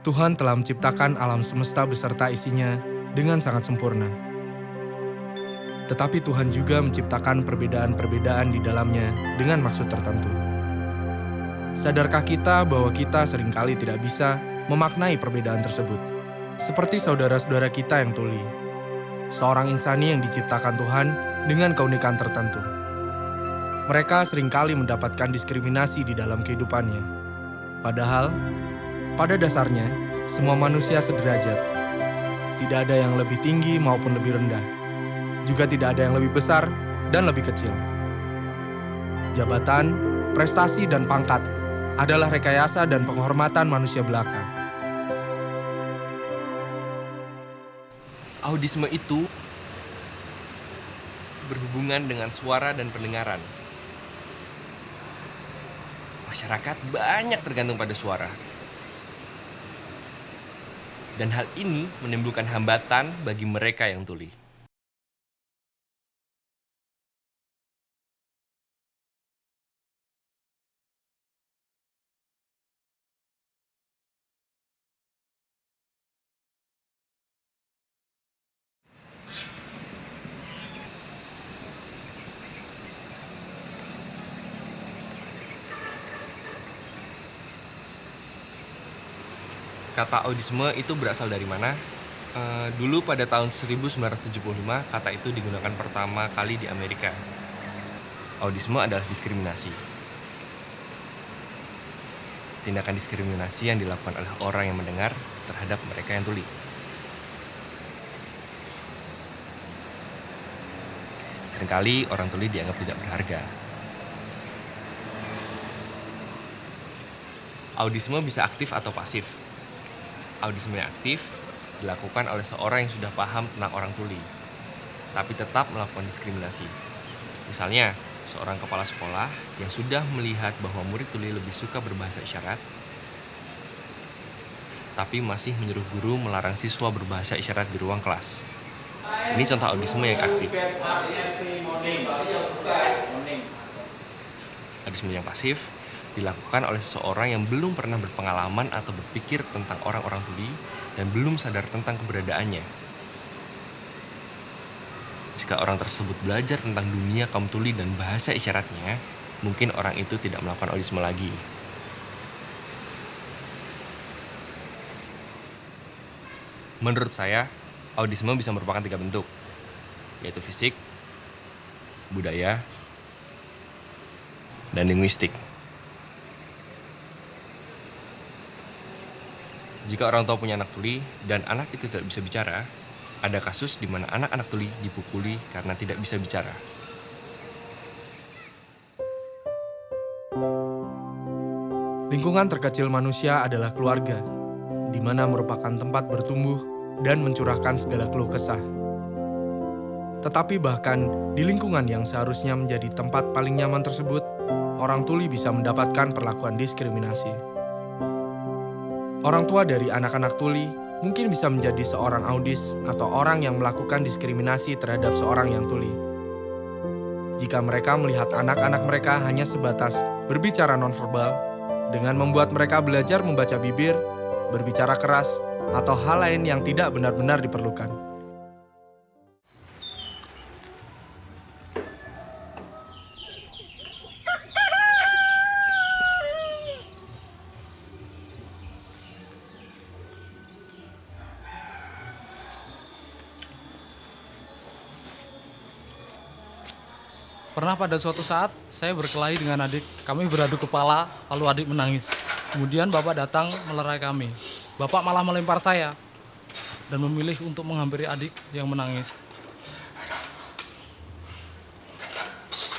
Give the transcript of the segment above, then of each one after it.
Tuhan telah menciptakan alam semesta beserta isinya dengan sangat sempurna. Tetapi Tuhan juga menciptakan perbedaan-perbedaan di dalamnya dengan maksud tertentu. Sadarkah kita bahwa kita seringkali tidak bisa memaknai perbedaan tersebut? Seperti saudara-saudara kita yang tuli, seorang insani yang diciptakan Tuhan dengan keunikan tertentu. Mereka seringkali mendapatkan diskriminasi di dalam kehidupannya. Padahal, pada dasarnya, semua manusia sederajat. Tidak ada yang lebih tinggi maupun lebih rendah. Juga tidak ada yang lebih besar dan lebih kecil. Jabatan, prestasi, dan pangkat adalah rekayasa dan penghormatan manusia belaka. Audisme itu berhubungan dengan suara dan pendengaran. Masyarakat banyak tergantung pada suara. Dan hal ini menimbulkan hambatan bagi mereka yang tuli. Kata audisme itu berasal dari mana? Dulu pada tahun 1975, kata itu digunakan pertama kali di Amerika. Audisme adalah diskriminasi. Tindakan diskriminasi yang dilakukan oleh orang yang mendengar terhadap mereka yang tuli. Seringkali orang tuli dianggap tidak berharga. Audisme bisa aktif atau pasif. Audisme yang aktif dilakukan oleh seorang yang sudah paham tentang orang tuli, tapi tetap melakukan diskriminasi. Misalnya, seorang kepala sekolah yang sudah melihat bahwa murid tuli lebih suka berbahasa isyarat, tapi masih menyuruh guru melarang siswa berbahasa isyarat di ruang kelas. Ini contoh audisme yang aktif. Audisme yang pasif dilakukan oleh seseorang yang belum pernah berpengalaman atau berpikir tentang orang-orang tuli dan belum sadar tentang keberadaannya. Jika orang tersebut belajar tentang dunia kaum tuli dan bahasa isyaratnya, mungkin orang itu tidak melakukan audisme lagi. Menurut saya, audisme bisa merupakan 3 bentuk, yaitu fisik, budaya, dan linguistik. Jika orang tua punya anak tuli dan anak itu tidak bisa bicara, ada kasus di mana anak-anak tuli dipukuli karena tidak bisa bicara. Lingkungan terkecil manusia adalah keluarga, di mana merupakan tempat bertumbuh dan mencurahkan segala keluh kesah. Tetapi bahkan di lingkungan yang seharusnya menjadi tempat paling nyaman tersebut, orang tuli bisa mendapatkan perlakuan diskriminasi. Orang tua dari anak-anak tuli mungkin bisa menjadi seorang audis atau orang yang melakukan diskriminasi terhadap seorang yang tuli. Jika mereka melihat anak-anak mereka hanya sebatas berbicara nonverbal, dengan membuat mereka belajar membaca bibir, berbicara keras, atau hal lain yang tidak benar-benar diperlukan. Pernah pada suatu saat, saya berkelahi dengan adik. Kami beradu kepala, lalu adik menangis. Kemudian bapak datang melerai kami. Bapak malah melempar saya dan memilih untuk menghampiri adik yang menangis.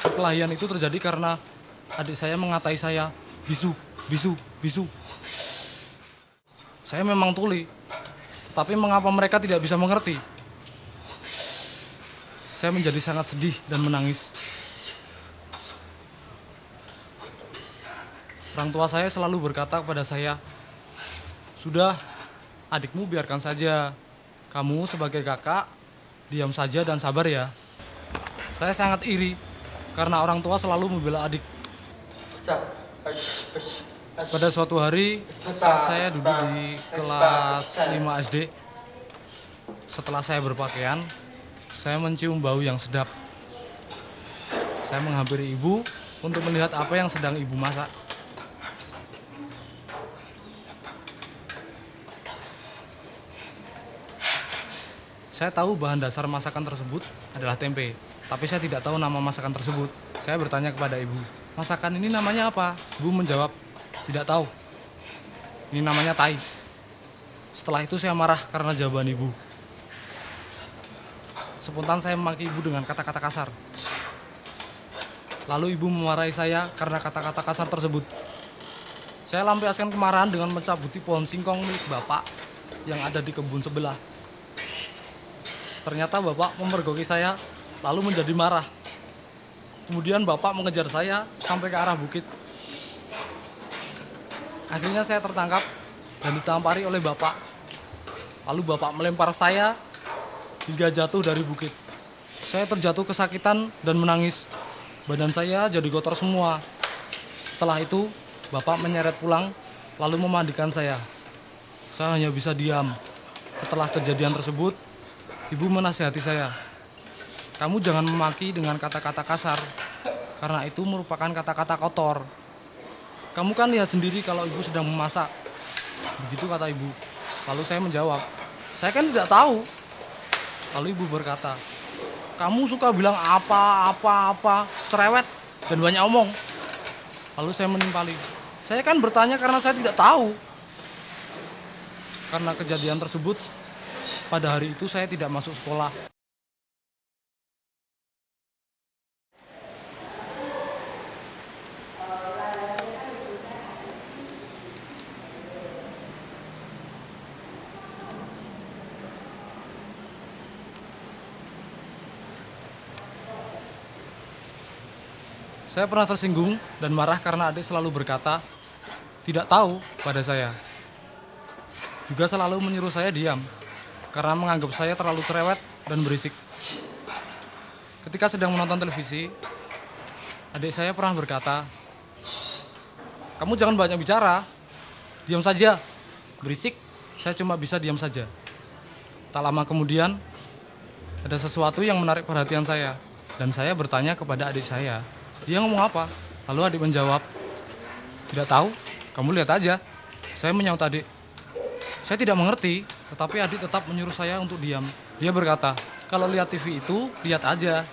Perkelahian itu terjadi karena adik saya mengatai saya, bisu, bisu, bisu. Saya memang tuli, tapi mengapa mereka tidak bisa mengerti? Saya menjadi sangat sedih dan menangis. Orang tua saya selalu berkata kepada saya, "Sudah, adikmu biarkan saja. Kamu sebagai kakak, diam saja dan sabar ya." Saya sangat iri karena orang tua selalu membela adik. Pada suatu hari saat saya duduk di kelas 5 SD, setelah saya berpakaian, saya mencium bau yang sedap. Saya menghampiri ibu untuk melihat apa yang sedang ibu masak. Saya tahu bahan dasar masakan tersebut adalah tempe, tapi saya tidak tahu nama masakan tersebut. Saya bertanya kepada ibu, masakan ini namanya apa? Ibu menjawab, tidak tahu. Ini namanya tai. Setelah itu saya marah karena jawaban ibu. Spontan saya memaki ibu dengan kata-kata kasar. Lalu ibu memarahi saya karena kata-kata kasar tersebut. Saya lampiaskan kemarahan dengan mencabuti pohon singkong milik bapak yang ada di kebun sebelah. Ternyata bapak memergoki saya lalu menjadi marah. Kemudian bapak mengejar saya sampai ke arah bukit. Akhirnya saya tertangkap dan ditampari oleh bapak. Lalu bapak melempar saya hingga jatuh dari bukit. Saya terjatuh kesakitan dan menangis. Badan saya jadi kotor semua. Setelah itu, bapak menyeret pulang lalu memandikan saya. Saya hanya bisa diam. Setelah kejadian tersebut, ibu menasihati saya. Kamu jangan memaki dengan kata-kata kasar, karena itu merupakan kata-kata kotor. Kamu kan lihat sendiri kalau ibu sedang memasak. Begitu kata ibu. Lalu saya menjawab, saya kan tidak tahu. Lalu ibu berkata, kamu suka bilang apa, cerewet, dan banyak omong. Lalu saya menimpali, saya kan bertanya karena saya tidak tahu. Karena kejadian tersebut, pada hari itu saya tidak masuk sekolah. Saya pernah tersinggung dan marah karena adik selalu berkata, tidak tahu pada saya. Juga selalu menyuruh saya diam, karena menganggap saya terlalu cerewet dan berisik. Ketika sedang menonton televisi, adik saya pernah berkata, kamu jangan banyak bicara, diam saja, berisik, saya cuma bisa diam saja. Tak lama kemudian, ada sesuatu yang menarik perhatian saya, dan saya bertanya kepada adik saya, dia ngomong apa? Lalu adik menjawab, tidak tahu, kamu lihat aja. Saya menyaut adik, saya tidak mengerti, tetapi adik tetap menyuruh saya untuk diam. Dia berkata, kalau lihat TV itu, lihat aja,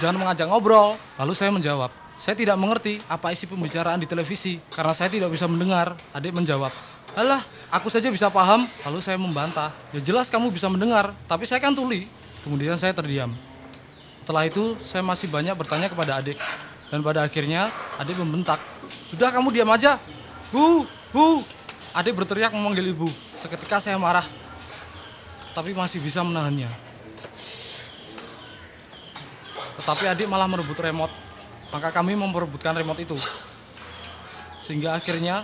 jangan mengajak ngobrol. Lalu saya menjawab, saya tidak mengerti apa isi pembicaraan di televisi, karena saya tidak bisa mendengar. Adik menjawab, alah, aku saja bisa paham. Lalu saya membantah, ya jelas kamu bisa mendengar, tapi saya kan tuli. Kemudian saya terdiam. Setelah itu, saya masih banyak bertanya kepada adik. Dan pada akhirnya, adik membentak. Sudah kamu diam aja. Hu. Adik berteriak memanggil ibu. Seketika saya marah. Tapi masih bisa menahannya. Tetapi adik malah merebut remote. Maka kami memperebutkan remote itu. Sehingga akhirnya,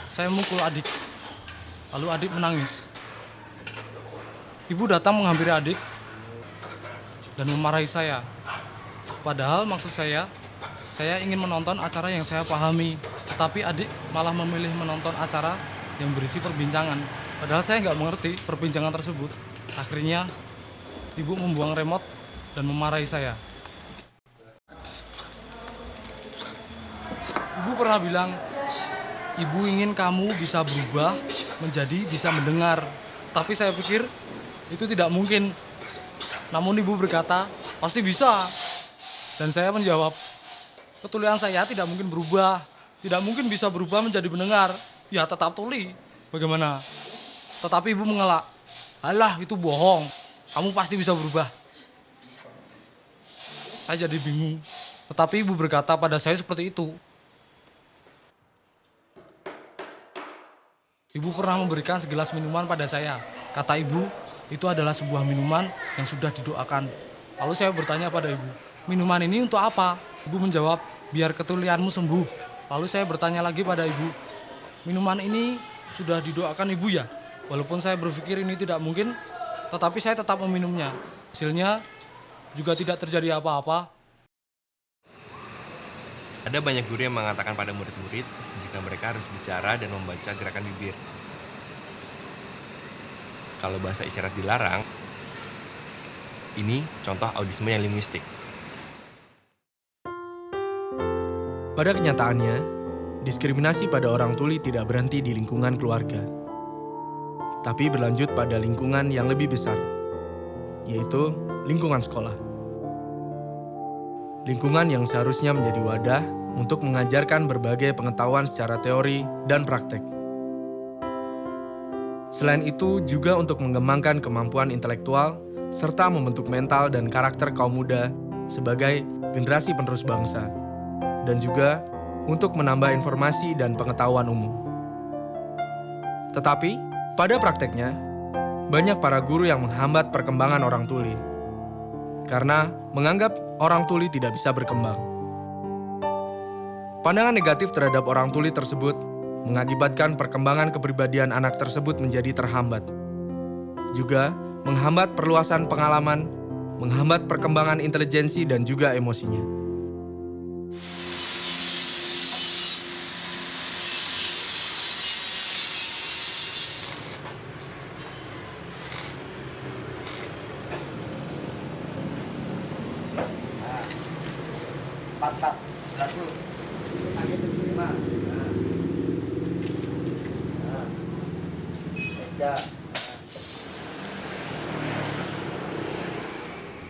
saya memukul adik. Lalu adik menangis. Ibu datang menghampiri adik. Dan memarahi saya. Padahal maksud saya ingin menonton acara yang saya pahami, tetapi adik malah memilih menonton acara yang berisi perbincangan. Padahal saya nggak mengerti perbincangan tersebut. Akhirnya, ibu membuang remote dan memarahi saya. Ibu pernah bilang, ibu ingin kamu bisa berubah menjadi bisa mendengar. Tapi saya pikir itu tidak mungkin. Namun ibu berkata, pasti bisa. Dan saya menjawab, ketulian saya tidak mungkin berubah. Tidak mungkin bisa berubah menjadi mendengar. Ya tetap tuli. Bagaimana? Tetapi ibu mengelak. Alah, itu bohong. Kamu pasti bisa berubah. Saya jadi bingung. Tetapi ibu berkata pada saya seperti itu. Ibu pernah memberikan segelas minuman pada saya. Kata ibu, itu adalah sebuah minuman yang sudah didoakan. Lalu saya bertanya pada ibu, minuman ini untuk apa? Ibu menjawab, biar ketulianmu sembuh. Lalu saya bertanya lagi pada ibu, minuman ini sudah didoakan ibu ya? Walaupun saya berpikir ini tidak mungkin, tetapi saya tetap meminumnya. Hasilnya juga tidak terjadi apa-apa. Ada banyak guru yang mengatakan pada murid-murid jika mereka harus bicara dan membaca gerakan bibir. Kalau bahasa isyarat dilarang, ini contoh autisme yang linguistik. Pada kenyataannya, diskriminasi pada orang tuli tidak berhenti di lingkungan keluarga, tapi berlanjut pada lingkungan yang lebih besar, yaitu lingkungan sekolah. Lingkungan yang seharusnya menjadi wadah untuk mengajarkan berbagai pengetahuan secara teori dan praktek. Selain itu, juga untuk mengembangkan kemampuan intelektual serta membentuk mental dan karakter kaum muda sebagai generasi penerus bangsa, dan juga untuk menambah informasi dan pengetahuan umum. Tetapi, pada prakteknya, banyak para guru yang menghambat perkembangan orang tuli karena menganggap orang tuli tidak bisa berkembang. Pandangan negatif terhadap orang tuli tersebut mengakibatkan perkembangan kepribadian anak tersebut menjadi terhambat. Juga menghambat perluasan pengalaman, menghambat perkembangan intelijensi dan juga emosinya.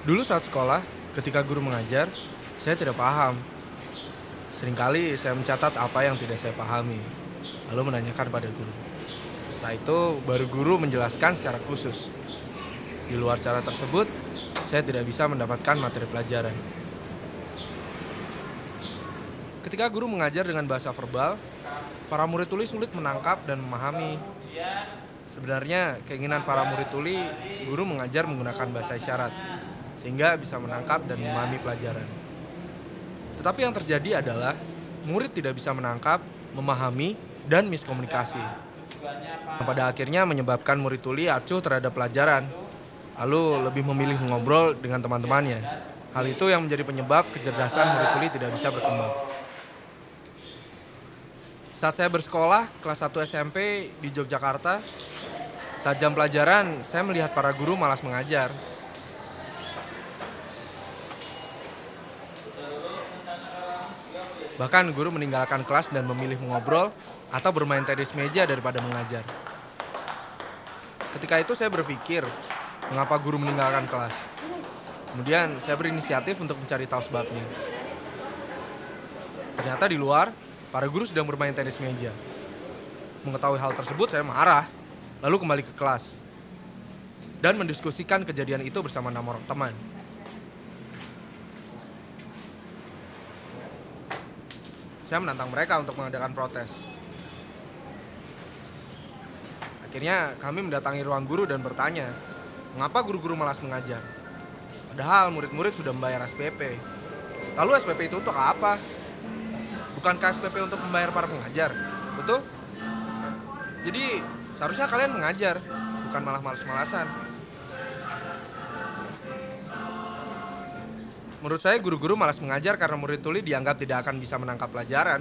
Dulu saat sekolah, ketika guru mengajar, saya tidak paham. Seringkali saya mencatat apa yang tidak saya pahami, lalu menanyakan pada guru. Setelah itu, baru guru menjelaskan secara khusus. Di luar cara tersebut, saya tidak bisa mendapatkan materi pelajaran. Ketika guru mengajar dengan bahasa verbal, para murid tuli sulit menangkap dan memahami. Sebenarnya, keinginan para murid tuli, guru mengajar menggunakan bahasa isyarat, sehingga bisa menangkap dan memahami pelajaran. Tetapi yang terjadi adalah murid tidak bisa menangkap, memahami, dan miskomunikasi. Pada akhirnya menyebabkan murid tuli acuh terhadap pelajaran, lalu lebih memilih mengobrol dengan teman-temannya. Hal itu yang menjadi penyebab kecerdasan murid tuli tidak bisa berkembang. Saat saya bersekolah, kelas 1 SMP di Yogyakarta, saat jam pelajaran, saya melihat para guru malas mengajar. Bahkan guru meninggalkan kelas dan memilih mengobrol atau bermain tenis meja daripada mengajar. Ketika itu saya berpikir, mengapa guru meninggalkan kelas? Kemudian saya berinisiatif untuk mencari tahu sebabnya. Ternyata di luar, para guru sedang bermain tenis meja. Mengetahui hal tersebut saya marah, lalu kembali ke kelas dan mendiskusikan kejadian itu bersama 6 orang teman. Saya menantang mereka untuk mengadakan protes. Akhirnya kami mendatangi ruang guru dan bertanya, mengapa guru-guru malas mengajar? Padahal murid-murid sudah membayar SPP. Lalu SPP itu untuk apa? Bukankah SPP untuk membayar para pengajar? Betul? Jadi seharusnya kalian mengajar, bukan malah malas-malasan. Menurut saya guru-guru malas mengajar karena murid tuli dianggap tidak akan bisa menangkap pelajaran.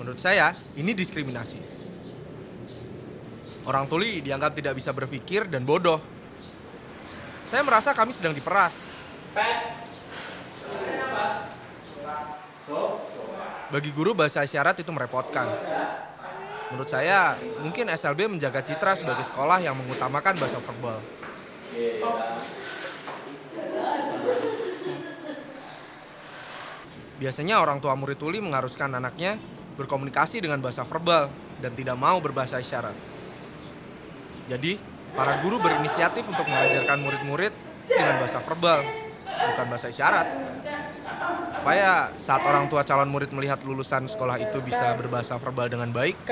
Menurut saya, ini diskriminasi. Orang tuli dianggap tidak bisa berpikir dan bodoh. Saya merasa kami sedang diperas. Bagi guru, bahasa isyarat itu merepotkan. Menurut saya, mungkin SLB menjaga citra sebagai sekolah yang mengutamakan bahasa verbal. Biasanya orang tua murid tuli mengharuskan anaknya berkomunikasi dengan bahasa verbal dan tidak mau berbahasa isyarat. Jadi, para guru berinisiatif untuk mengajarkan murid-murid dengan bahasa verbal, bukan bahasa isyarat. Supaya saat orang tua calon murid melihat lulusan sekolah itu bisa berbahasa verbal dengan baik,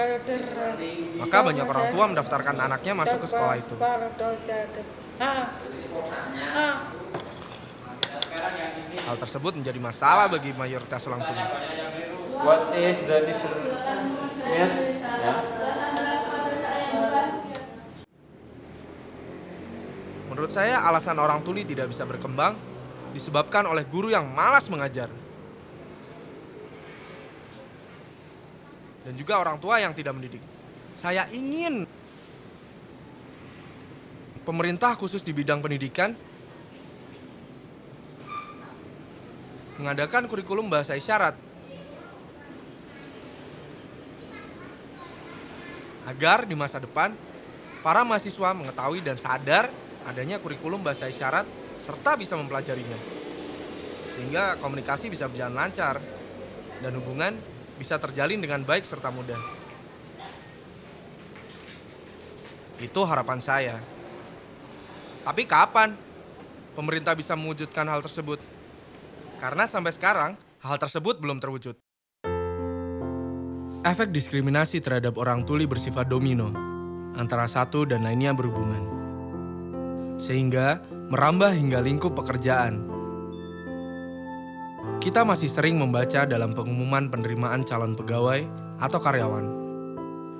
maka banyak orang tua mendaftarkan anaknya masuk ke sekolah itu. Hal tersebut menjadi masalah bagi mayoritas orang tuli. What is the dismiss? Menurut saya alasan orang tuli tidak bisa berkembang disebabkan oleh guru yang malas mengajar. Dan juga orang tua yang tidak mendidik. Saya ingin pemerintah khusus di bidang pendidikan mengadakan kurikulum bahasa isyarat agar di masa depan para mahasiswa mengetahui dan sadar adanya kurikulum bahasa isyarat serta bisa mempelajarinya. Sehingga komunikasi bisa berjalan lancar dan hubungan bisa terjalin dengan baik serta mudah. Itu harapan saya. Tapi kapan pemerintah bisa mewujudkan hal tersebut? Karena sampai sekarang hal tersebut belum terwujud. Efek diskriminasi terhadap orang tuli bersifat domino, antara satu dan lainnya berhubungan. Sehingga merambah hingga lingkup pekerjaan. Kita masih sering membaca dalam pengumuman penerimaan calon pegawai atau karyawan.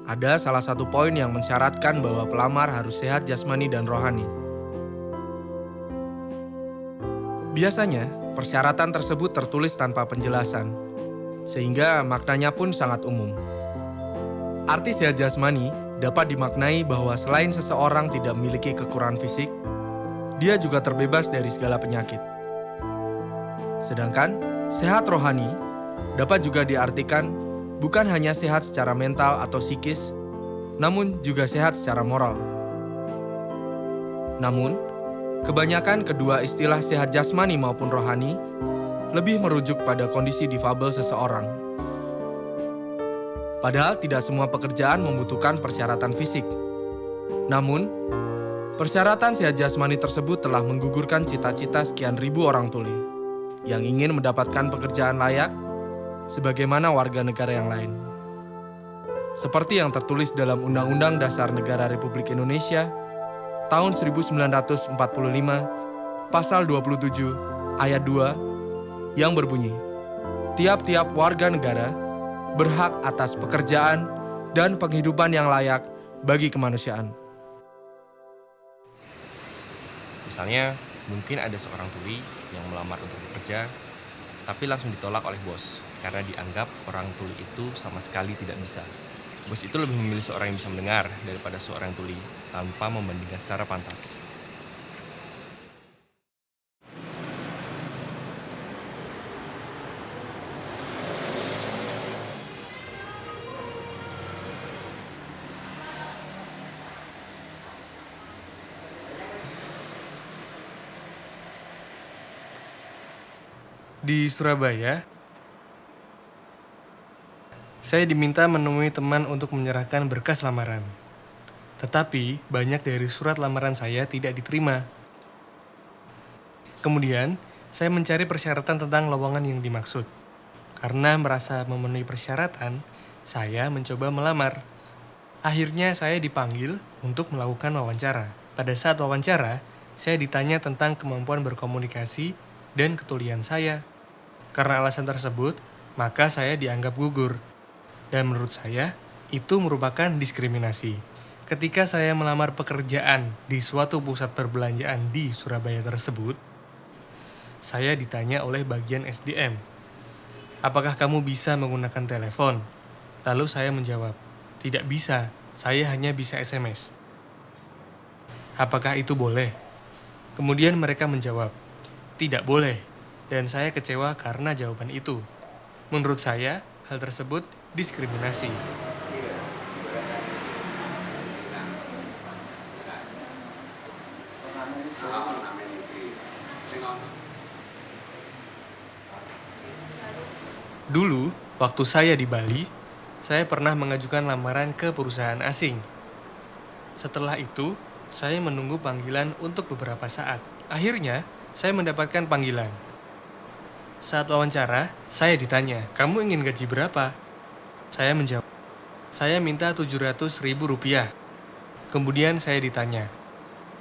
Ada salah satu poin yang mensyaratkan bahwa pelamar harus sehat jasmani dan rohani. Biasanya, persyaratan tersebut tertulis tanpa penjelasan, sehingga maknanya pun sangat umum. Arti sehat jasmani dapat dimaknai bahwa selain seseorang tidak memiliki kekurangan fisik, dia juga terbebas dari segala penyakit. Sedangkan, sehat rohani dapat juga diartikan bukan hanya sehat secara mental atau psikis, namun juga sehat secara moral. Namun, kebanyakan kedua istilah sehat jasmani maupun rohani lebih merujuk pada kondisi difabel seseorang. Padahal tidak semua pekerjaan membutuhkan persyaratan fisik. Namun, persyaratan sehat jasmani tersebut telah menggugurkan cita-cita sekian ribu orang tuli yang ingin mendapatkan pekerjaan layak sebagaimana warga negara yang lain. Seperti yang tertulis dalam Undang-Undang Dasar Negara Republik Indonesia tahun 1945, pasal 27, ayat 2, yang berbunyi, tiap-tiap warga negara berhak atas pekerjaan dan penghidupan yang layak bagi kemanusiaan. Misalnya, mungkin ada seorang tuli yang melamar untuk bekerja, tapi langsung ditolak oleh bos karena dianggap orang tuli itu sama sekali tidak bisa. Bos itu lebih memilih seorang yang bisa mendengar daripada seorang yang tuli tanpa membandingkan secara pantas. Di Surabaya, saya diminta menemui teman untuk menyerahkan berkas lamaran. Tetapi, banyak dari surat lamaran saya tidak diterima. Kemudian, saya mencari persyaratan tentang lowongan yang dimaksud. Karena merasa memenuhi persyaratan, saya mencoba melamar. Akhirnya, saya dipanggil untuk melakukan wawancara. Pada saat wawancara, saya ditanya tentang kemampuan berkomunikasi dan ketulian saya. Karena alasan tersebut, maka saya dianggap gugur. Dan menurut saya, itu merupakan diskriminasi. Ketika saya melamar pekerjaan di suatu pusat perbelanjaan di Surabaya tersebut, saya ditanya oleh bagian SDM, apakah kamu bisa menggunakan telepon? Lalu saya menjawab, tidak bisa, saya hanya bisa SMS. Apakah itu boleh? Kemudian mereka menjawab, tidak boleh. Dan saya kecewa karena jawaban itu. Menurut saya, hal tersebut diskriminasi. Dulu, waktu saya di Bali, saya pernah mengajukan lamaran ke perusahaan asing. Setelah itu, saya menunggu panggilan untuk beberapa saat. Akhirnya, saya mendapatkan panggilan. Saat wawancara, saya ditanya, kamu ingin gaji berapa? Saya menjawab, saya minta Rp700.000. Kemudian saya ditanya,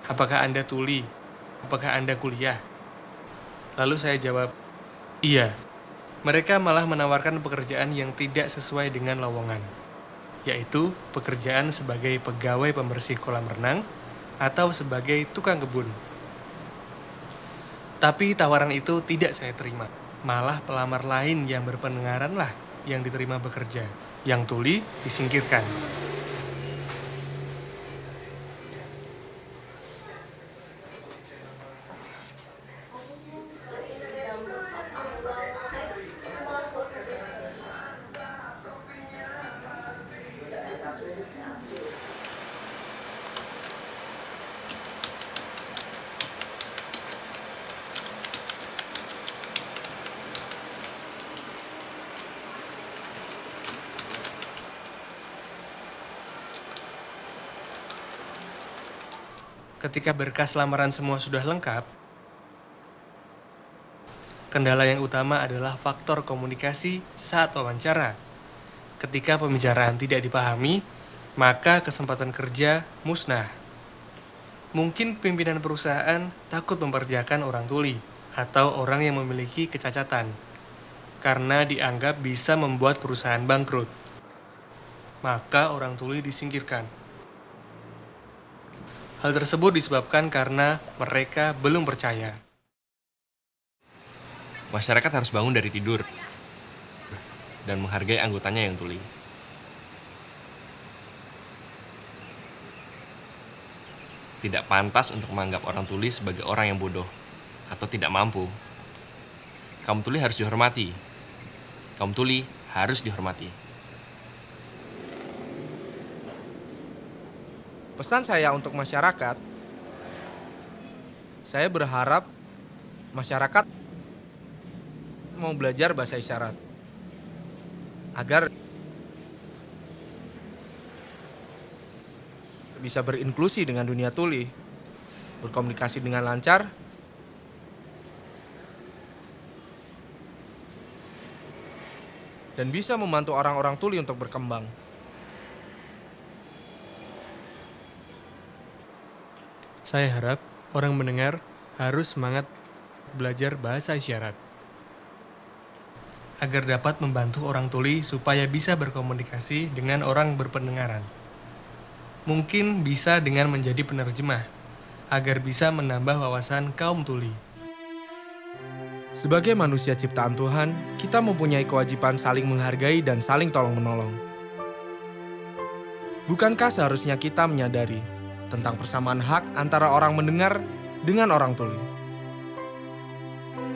apakah Anda tuli? Apakah Anda kuliah? Lalu saya jawab, iya. Mereka malah menawarkan pekerjaan yang tidak sesuai dengan lowongan, yaitu pekerjaan sebagai pegawai pembersih kolam renang atau sebagai tukang kebun. Tapi tawaran itu tidak saya terima. Malah pelamar lain yang berpendengaran lah yang diterima bekerja. Yang tuli disingkirkan. Ketika berkas lamaran semua sudah lengkap, kendala yang utama adalah faktor komunikasi saat wawancara. Ketika pembicaraan tidak dipahami, maka kesempatan kerja musnah. Mungkin pimpinan perusahaan takut memperkerjakan orang tuli atau orang yang memiliki kecacatan, karena dianggap bisa membuat perusahaan bangkrut. Maka orang tuli disingkirkan. Hal tersebut disebabkan karena mereka belum percaya. Masyarakat harus bangun dari tidur dan menghargai anggotanya yang tuli. Tidak pantas untuk menganggap orang tuli sebagai orang yang bodoh atau tidak mampu. Kaum tuli harus dihormati. Kaum tuli harus dihormati. Pesan saya untuk masyarakat, saya berharap masyarakat mau belajar bahasa isyarat agar bisa berinklusi dengan dunia tuli, berkomunikasi dengan lancar, dan bisa membantu orang-orang tuli untuk berkembang. Saya harap orang mendengar harus semangat belajar bahasa isyarat agar dapat membantu orang tuli supaya bisa berkomunikasi dengan orang berpendengaran. Mungkin bisa dengan menjadi penerjemah agar bisa menambah wawasan kaum tuli. Sebagai manusia ciptaan Tuhan, kita mempunyai kewajiban saling menghargai dan saling tolong-menolong. Bukankah seharusnya kita menyadari tentang persamaan hak antara orang mendengar dengan orang tuli?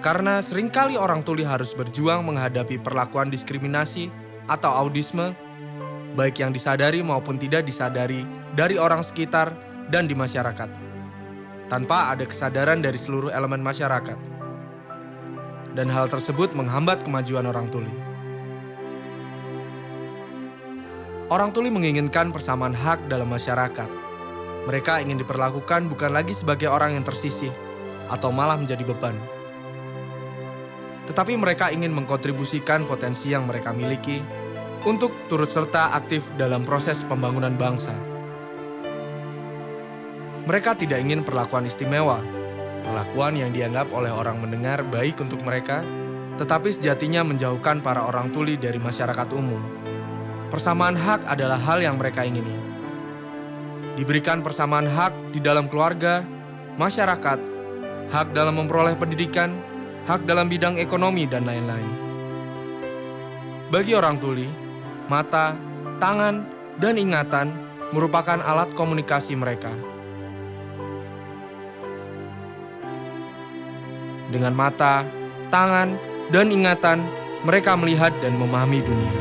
Karena seringkali orang tuli harus berjuang menghadapi perlakuan diskriminasi atau audisme, baik yang disadari maupun tidak disadari dari orang sekitar dan di masyarakat, tanpa ada kesadaran dari seluruh elemen masyarakat. Dan hal tersebut menghambat kemajuan orang tuli. Orang tuli menginginkan persamaan hak dalam masyarakat. Mereka ingin diperlakukan bukan lagi sebagai orang yang tersisih atau malah menjadi beban. Tetapi mereka ingin mengkontribusikan potensi yang mereka miliki untuk turut serta aktif dalam proses pembangunan bangsa. Mereka tidak ingin perlakuan istimewa, perlakuan yang dianggap oleh orang mendengar baik untuk mereka, tetapi sejatinya menjauhkan para orang tuli dari masyarakat umum. Persamaan hak adalah hal yang mereka ingini. Diberikan persamaan hak di dalam keluarga, masyarakat, hak dalam memperoleh pendidikan, hak dalam bidang ekonomi, dan lain-lain. Bagi orang tuli, mata, tangan, dan ingatan merupakan alat komunikasi mereka. Dengan mata, tangan, dan ingatan, mereka melihat dan memahami dunia.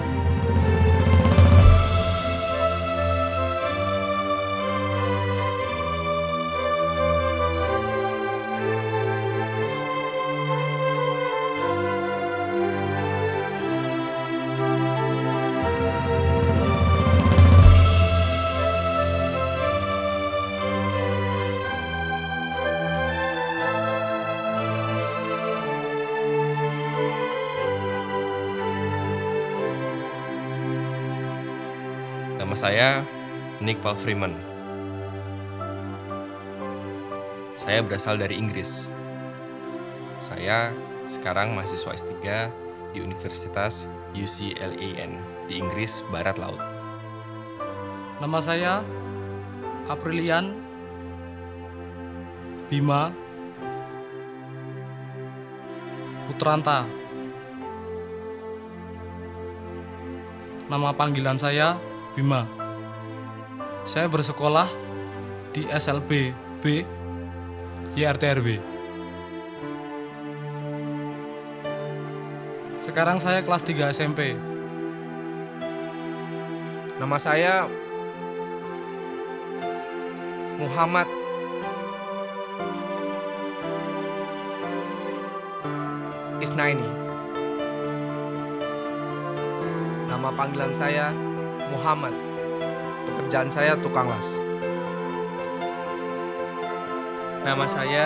Nama saya Nick Paul Freeman. Saya berasal dari Inggris. Saya sekarang mahasiswa S3 di Universitas UCLAN di Inggris Barat Laut. Nama saya Aprilian Bima. Putranta. Nama panggilan saya Bima. Saya bersekolah di SLB B YRTRB. Sekarang saya kelas 3 SMP. Nama saya Muhammad Isnaini. Nama panggilan saya Muhammad. Pekerjaan saya tukang las. Nama saya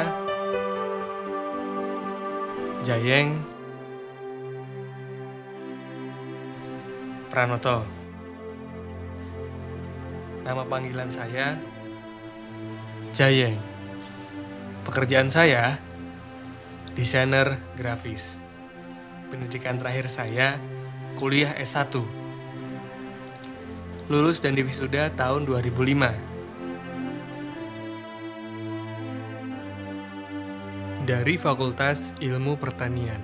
Jayeng Pranoto. Nama panggilan saya Jayeng. Pekerjaan saya desainer grafis. Pendidikan terakhir saya kuliah S1. Lulus dan diwisuda tahun 2005. Dari Fakultas Ilmu Pertanian.